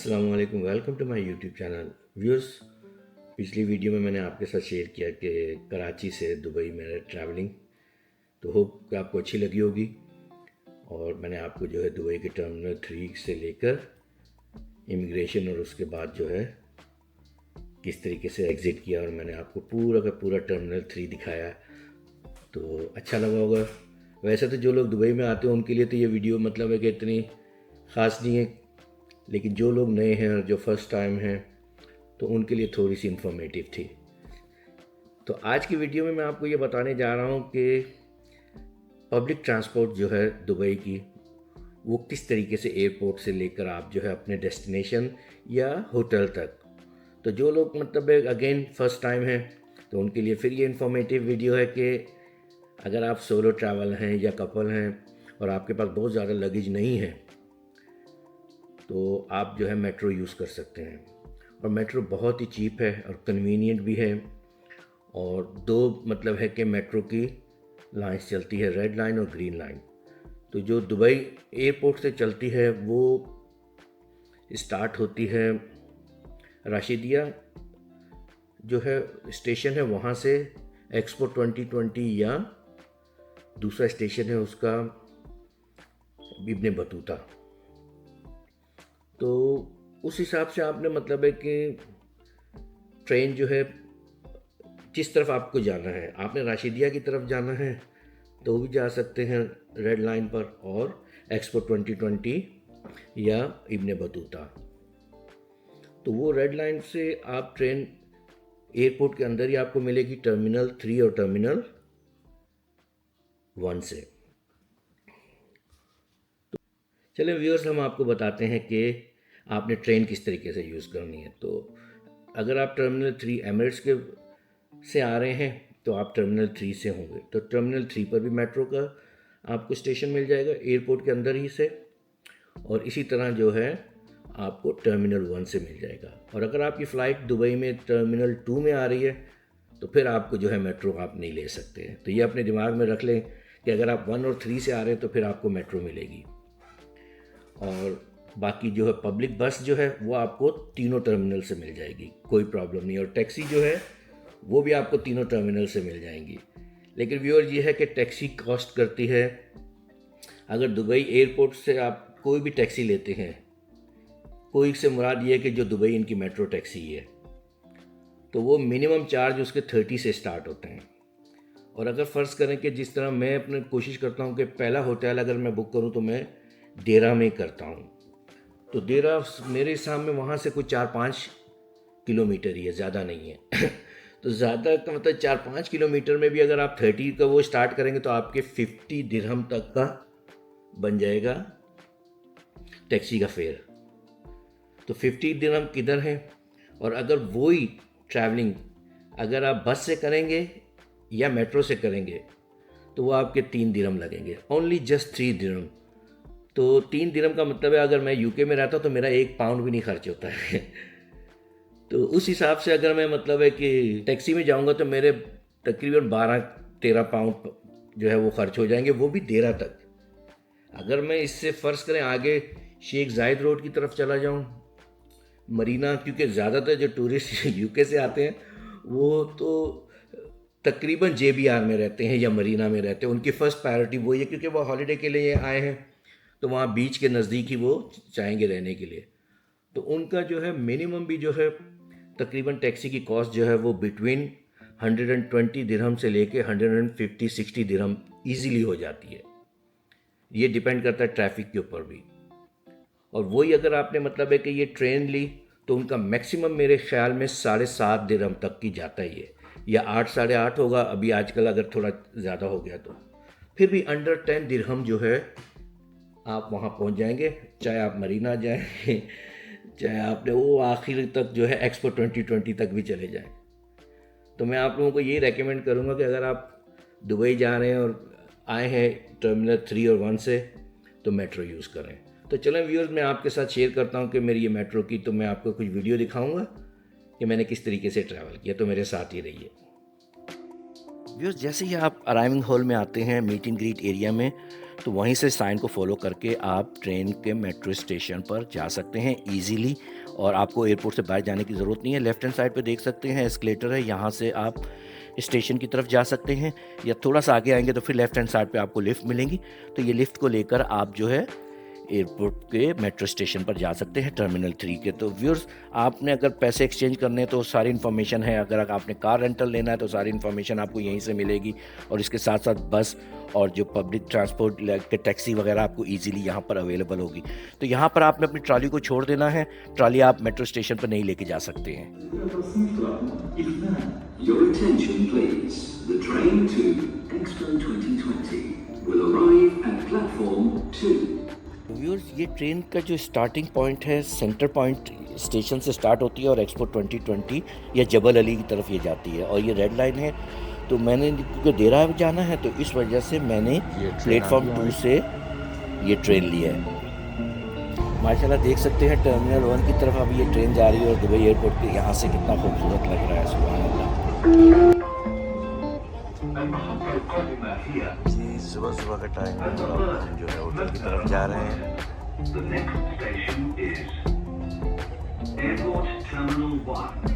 अस्सलाम वालेकुम, welcome to my YouTube channel viewers. पिछली वीडियो में मैंने आपके साथ शेयर किया कि कराची से दुबई मेरा ट्रैवलिंग, तो होप कि आपको अच्छी लगी होगी। और मैंने आपको जो है दुबई के टर्मिनल 3 से लेकर इमिग्रेशन और उसके बाद जो है किस तरीके से एग्ज़िट किया, और मैंने आपको पूरा का पूरा टर्मिनल 3 दिखाया। तो अच्छा लगा होगा। वैसे तो जो लोग दुबई में आते हैं उनके लिए तो ये वीडियो मतलब है कि इतनी ख़ास नहीं है, लेकिन जो लोग नए हैं और जो फर्स्ट टाइम हैं तो उनके लिए थोड़ी सी इन्फॉर्मेटिव थी। तो आज की वीडियो में मैं आपको ये बताने जा रहा हूँ कि पब्लिक ट्रांसपोर्ट जो है दुबई की, वो किस तरीके से एयरपोर्ट से लेकर आप जो है अपने डेस्टिनेशन या होटल तक। तो जो लोग मतलब अगेन फर्स्ट टाइम हैं तो उनके लिए फिर ये इन्फॉर्मेटिव वीडियो है कि अगर आप सोलो ट्रैवल हैं या कपल हैं और आपके पास बहुत ज़्यादा लगेज नहीं है तो आप जो है मेट्रो यूज़ कर सकते हैं। और मेट्रो बहुत ही चीप है और कन्वीनियंट भी है। और दो मतलब है कि मेट्रो की लाइन्स चलती है, रेड लाइन और ग्रीन लाइन। तो जो दुबई एयरपोर्ट से चलती है वो स्टार्ट होती है राशिदिया जो है स्टेशन है, वहाँ से एक्सपो 2020, या दूसरा स्टेशन है उसका इब्ने बतूता। तो उस हिसाब से आपने मतलब है कि ट्रेन जो है जिस तरफ आपको जाना है, आपने राशिदिया की तरफ जाना है तो भी जा सकते हैं रेड लाइन पर, और एक्सपो 2020 या इब्ने बतूता। तो वो रेड लाइन से आप ट्रेन एयरपोर्ट के अंदर ही आपको मिलेगी टर्मिनल 3 और टर्मिनल 1 से। चलिए व्यूअर्स, हम आपको बताते हैं कि आपने ट्रेन किस तरीके से यूज़ करनी है। तो अगर आप टर्मिनल 3 एमिरेट्स के से आ रहे हैं तो आप टर्मिनल 3 से होंगे, तो टर्मिनल 3 पर भी मेट्रो का आपको स्टेशन मिल जाएगा एयरपोर्ट के अंदर ही से। और इसी तरह जो है आपको टर्मिनल 1 से मिल जाएगा। और अगर आपकी फ़्लाइट दुबई में टर्मिनल 2 में आ रही है तो फिर आपको जो है मेट्रो आप नहीं ले सकते हैं। तो ये अपने दिमाग में रख लें कि अगर आप 1 और 3 से आ रहे हैं तो फिर आपको मेट्रो मिलेगी। और बाकी जो है पब्लिक बस जो है वो आपको तीनों टर्मिनल से मिल जाएगी, कोई प्रॉब्लम नहीं। और टैक्सी जो है वो भी आपको तीनों टर्मिनल से मिल जाएंगी। लेकिन व्यूअर ये है कि टैक्सी कॉस्ट करती है। अगर दुबई एयरपोर्ट से आप कोई भी टैक्सी लेते हैं, कोई से मुराद ये है कि जो दुबई इनकी मेट्रो टैक्सी है, तो वो मिनिमम चार्ज उसके 30 से स्टार्ट होते हैं। और अगर फ़र्ज़ करें कि जिस तरह मैं अपनी कोशिश करता हूँ कि पहला होटल अगर मैं बुक करूँ तो मैं देरा में करता हूँ, तो देरा मेरे हिसाब में वहाँ से कुछ 4-5 किलोमीटर ही है, ज़्यादा नहीं है। तो ज़्यादा का मतलब 4-5 किलोमीटर में भी अगर आप 30 का वो स्टार्ट करेंगे तो आपके 50 दिरहम तक का बन जाएगा टैक्सी का फेयर। तो 50 दिरहम किधर है। और अगर वही ट्रैवलिंग अगर आप बस से करेंगे या मेट्रो से करेंगे तो वो आपके 3 दिरहम लगेंगे, ओनली जस्ट 3 दिरहम। तो 3 दिरहम का मतलब है अगर मैं यूके में रहता तो मेरा 1 पाउंड भी नहीं खर्च होता है। तो उस हिसाब से अगर मैं मतलब है कि टैक्सी में जाऊंगा तो मेरे तकरीबन 12-13 पाउंड जो है वो खर्च हो जाएंगे, वो भी देरा तक। अगर मैं इससे फ़र्ज़ करें आगे शेख जायद रोड की तरफ चला जाऊं, मरीना, क्योंकि ज़्यादातर जो टूरिस्ट यूके से आते हैं वो तो तकरीबन JBR में रहते हैं या मरीना में रहते हैं। उनकी फ़र्स्ट प्रायोरिटी वही है क्योंकि वो हॉलीडे के लिए आए हैं, तो वहाँ बीच के नज़दीक ही वो चाहेंगे रहने के लिए। तो उनका जो है मिनिमम भी जो है तकरीबन टैक्सी की कॉस्ट जो है वो बिटवीन 120 दिरहम से लेके 150-60 दिरहम ईजीली हो जाती है। ये डिपेंड करता है ट्रैफिक के ऊपर भी। और वही अगर आपने मतलब है कि ये ट्रेन ली तो उनका मैक्सिमम मेरे ख्याल में 7.5 दिरहम तक की जाता ही है, या 8 8.5 होगा अभी आजकल, अगर थोड़ा ज़्यादा हो गया तो। फिर भी अंडर 10 दिरहम जो है आप वहाँ पहुँच जाएंगे, चाहे आप मरीना जाएं चाहे आपने वो आखिर तक जो है एक्सपो 2020 तक भी चले जाएं। तो मैं आप लोगों को ये रेकमेंड करूँगा कि अगर आप दुबई जा रहे हैं और आए हैं टर्मिनल 3 और 1 से तो मेट्रो यूज़ करें। तो चलें व्यूअर्स, मैं आपके साथ शेयर करता हूँ कि मेरी ये मेट्रो की, तो मैं आपको कुछ वीडियो दिखाऊँगा कि मैंने किस तरीके से ट्रैवल किया। तो मेरे साथ ही रहिए व्यूअर्स। जैसे ही आप अराइविंग हॉल में आते हैं मीट एंड ग्रीट एरिया में, तो वहीं से साइन को फॉलो करके आप ट्रेन के मेट्रो स्टेशन पर जा सकते हैं ईजीली। और आपको एयरपोर्ट से बाहर जाने की ज़रूरत नहीं है। लेफ्ट हैंड साइड पे देख सकते हैं एस्केलेटर है, यहाँ से आप स्टेशन की तरफ जा सकते हैं, या थोड़ा सा आगे आएंगे तो फिर लेफ्ट हैंड साइड पे आपको लिफ्ट मिलेंगी। तो ये लिफ्ट को लेकर आप जो है एयरपोर्ट के मेट्रो स्टेशन पर जा सकते हैं टर्मिनल 3 के। तो व्यूअर्स, आपने अगर पैसे एक्सचेंज करने हैं तो सारी इन्फॉर्मेशन है, अगर आपने कार रेंटल लेना है तो सारी इन्फॉर्मेशन आपको यहीं से मिलेगी, और इसके साथ साथ बस और जो पब्लिक ट्रांसपोर्ट के टैक्सी वगैरह आपको इजीली यहाँ पर अवेलेबल होगी। तो यहाँ पर आपने अपनी ट्रॉली को छोड़ देना है, ट्रॉली आप मेट्रो स्टेशन पर नहीं लेके जा सकते हैं। Your attention please. The train to Expo 2020 will arrive at platform 2. Viewers, ये ट्रेन का जो स्टार्टिंग पॉइंट है, सेंटर पॉइंट स्टेशन से स्टार्ट होती है और एक्सपो 2020 या जबल अली की तरफ ये जाती है, और ये रेड लाइन है। तो मैंने, क्योंकि देरा जाना है तो इस वजह से मैंने प्लेटफॉर्म 2 से ये ट्रेन लिया है। माशाल्लाह देख सकते हैं टर्मिनल 1 की तरफ अब ये ट्रेन जा रही है, और दुबई एयरपोर्ट के यहाँ से कितना खूबसूरत लग रहा है, सुभान अल्लाह। जी, सुबह सुबह का टाइम है और हम जो है होटल की तरफ जा रहे हैं। The next station is Airport Terminal 1.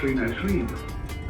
2020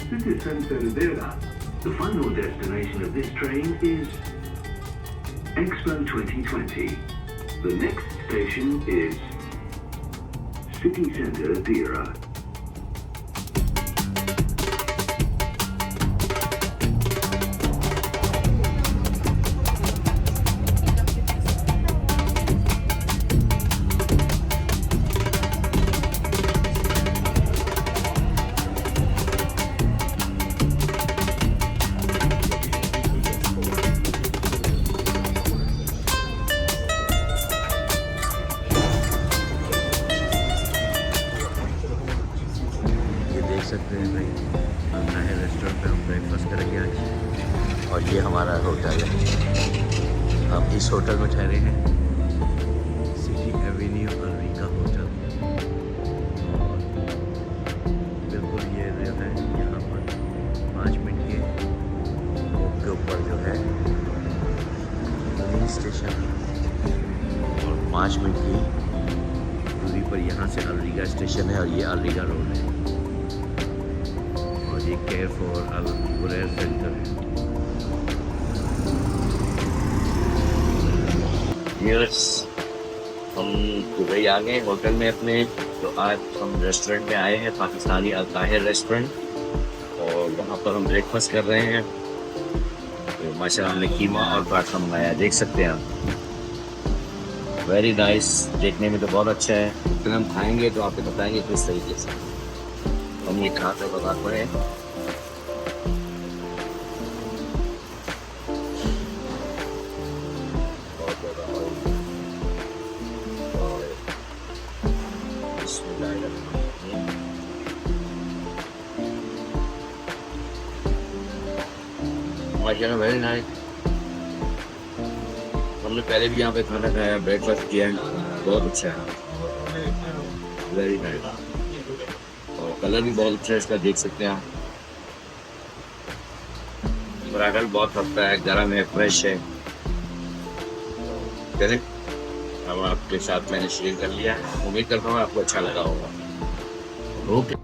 City Center Dera. The final destination of this train is Expo 2020. The next station is City Center Dera. सकते हैं भाई, हम नए रेस्टोरेंट पे हम ब्रेकफास्ट करेंगे आज, और ये हमारा होटल है। हम इस होटल में ठहरे हैं, सिटी एवेन्यू अल्विका होटल, और बिल्कुल ये जो है यहाँ पर 5 मिनट के ऊपर जो है मेन स्टेशन, और 5 मिनट की दूरी पर यहाँ से अल्विका स्टेशन है, और ये अल्विका रोड है, ये care for Al Ghurair centre है। व्यूअर्स, हम दुबई आ गए होटल में अपने। तो आज हम रेस्टोरेंट में आए हैं, पाकिस्तानी अल ताहिर रेस्टोरेंट, और वहाँ पर हम ब्रेकफास्ट कर रहे हैं। तो माशाल्लाह हमने कीमा और पराठा मंगाया, देख सकते हैं आप। वेरी नाइस, देखने में तो बहुत अच्छा है। फिर हम खाएंगे तो आपको बताएंगे किस तरीके से हम ये खाते बताते हैं। माशाल्लाह वेरी नाइस। हमने पहले भी यहाँ पे खाना खाया, ब्रेकफास्ट किया है, बहुत अच्छा है, वेरी नाइस। और कलर भी बहुत अच्छा है इसका, देख सकते हैं आप। पराठा भी बहुत सस्ता है, गर्म है, फ्रेश है। चलिए, अब आपके साथ मैंने शेयर कर लिया, उम्मीद करता हूँ आपको अच्छा लगा होगा। ओके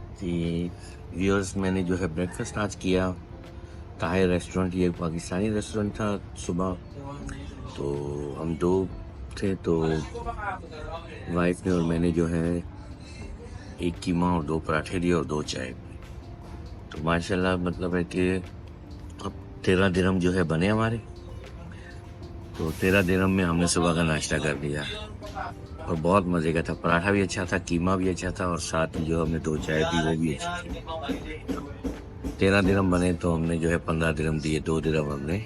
व्यूअर्स, मैंने जो है ब्रेकफास्ट आज किया ताहिर रेस्टोरेंट। ये पाकिस्तानी रेस्टोरेंट था। सुबह तो हम 2 थे, तो वाइफ ने और मैंने जो है 1 कीमा और 2 पराठे लिए और 2 चाय। तो माशाल्लाह मतलब है कि अब 13 दिरहम जो है बने हमारे। तो 13 दिरहम में हमने सुबह का नाश्ता कर लिया और बहुत मज़े का था। पराठा भी अच्छा था, कीमा भी अच्छा था और साथ में जो हमने 2 चाय पी वो भी अच्छी थी। 13 दिरहम बने तो हमने जो है 15 दिरहम दिए, 2 दिरहम हमने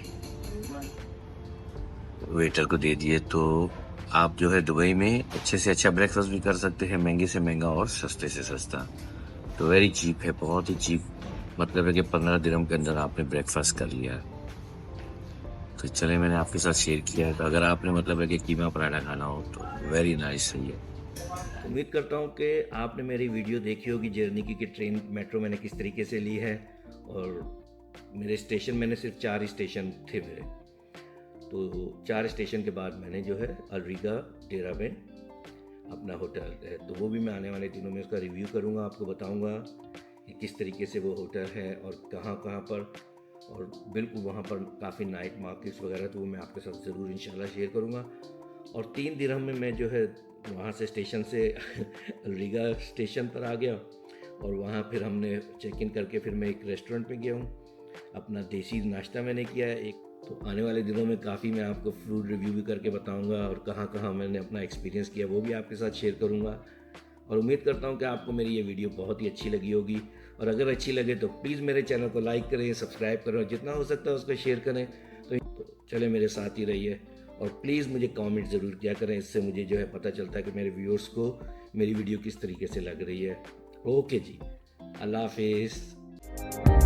वेटर को दे दिए। तो आप जो है दुबई में अच्छे से अच्छा ब्रेकफास्ट भी कर सकते हैं, महंगे से महंगा और सस्ते से सस्ता। तो वेरी चीप है, बहुत ही चीप। मतलब है कि 15 दिरहम के अंदर आपने ब्रेकफास्ट कर लिया। तो चले मैंने आपके साथ शेयर किया है। तो अगर आपने मतलब है कि कीमा पराठा खाना हो तो वेरी नाइस सही है। उम्मीद करता हूँ कि आपने मेरी वीडियो देखी होगी जर्नी की कि ट्रेन मेट्रो मैंने किस तरीके से ली है। और मेरे स्टेशन मैंने सिर्फ 4 स्टेशन थे मेरे। तो 4 स्टेशन के बाद मैंने जो है अलरीगा डेरा में अपना होटल है, तो वो भी मैं आने वाले दिनों में उसका रिव्यू करूँगा, आपको बताऊँगा कि किस तरीके से वो होटल है और कहाँ कहाँ पर। और बिल्कुल वहाँ पर काफ़ी नाइट मार्केट्स वगैरह, तो वो मैं आपके साथ ज़रूर इंशाल्लाह शेयर करूँगा। और 3 दिरहम में मैं जो है वहाँ से स्टेशन से अलरीगा स्टेशन पर आ गया और वहाँ फिर हमने चेक इन करके फिर मैं एक रेस्टोरेंट में गया हूँ, अपना देसी नाश्ता मैंने किया है एक। तो आने वाले दिनों में काफ़ी मैं आपको फूड रिव्यू भी करके बताऊंगा और कहाँ कहाँ मैंने अपना एक्सपीरियंस किया वो भी आपके साथ शेयर करूंगा। और उम्मीद करता हूं कि आपको मेरी ये वीडियो बहुत ही अच्छी लगी होगी। और अगर अच्छी लगे तो प्लीज़ मेरे चैनल को लाइक करें, सब्सक्राइब करें और जितना हो सकता है उसको शेयर करें। तो चले मेरे साथ ही रहिए और प्लीज़ मुझे कमेंट ज़रूर किया करें, इससे मुझे जो है पता चलता है कि मेरे व्यूअर्स को मेरी वीडियो किस तरीके से लग रही है। ओके जी, अल्लाह हाफिज़।